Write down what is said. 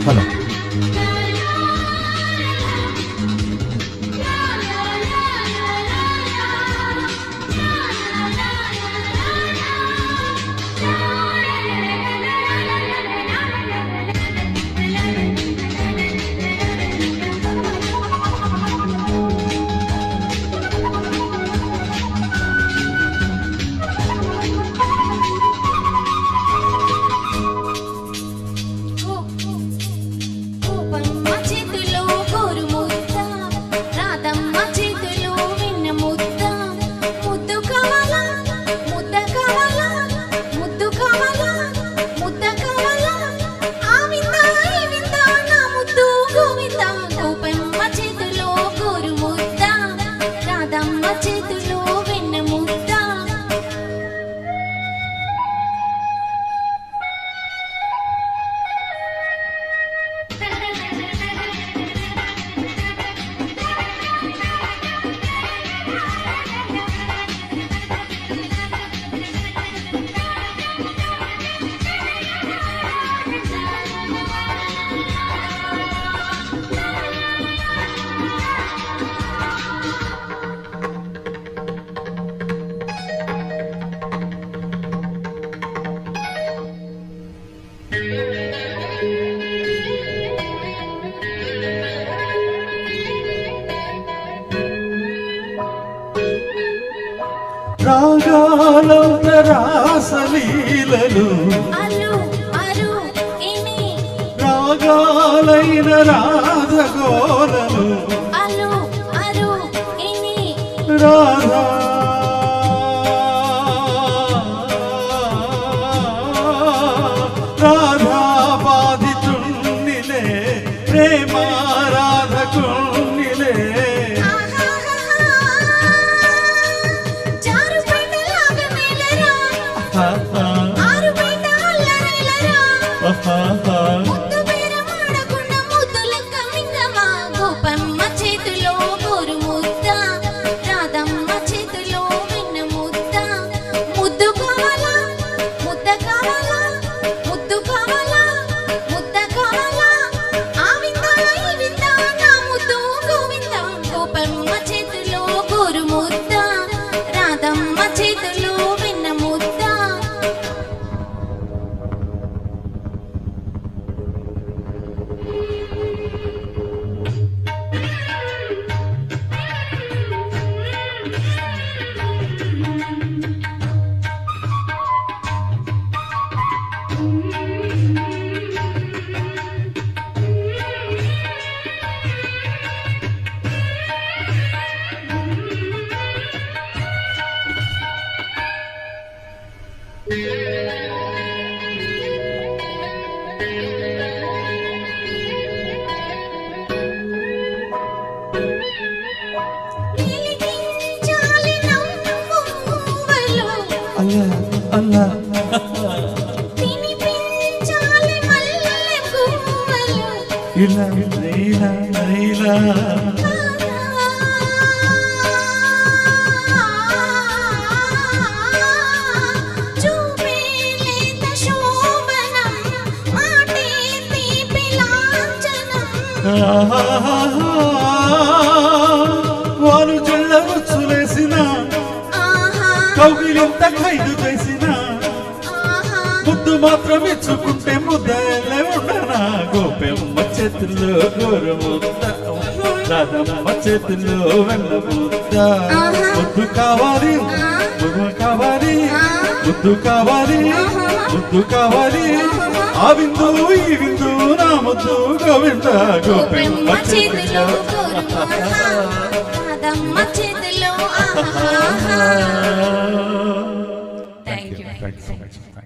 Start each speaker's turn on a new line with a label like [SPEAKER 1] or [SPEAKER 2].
[SPEAKER 1] Hello రాగాలంతరాసలీలలు రాగాలైన రాధగోలలు రాధా రాధా బాధితున్నిలే ప్రేమ రాధకున్నిలే Allah ila ila ila వారు జల్లవచ్చులేసిన కౌగిలింత ఖైదు చేసిన ముద్దు మాత్రం ఇచ్చుకుంటే ముద్దలే ఉండనా గోపెమ్మ చేతుల్లో గోరు ముద్ద రాధమ్మ చేతుల్లో వెన్న ముద్ద ముద్దు కావాలి ముద్దు కావాలి ముద్దు కావాలి ముద్దు కావాలి ఆ విందు ఈ విందు నా ముద్దు గోవింద గోపెమ్మ చేతుల్లో రాధమ్మ చేతుల్లో. Thank you so much.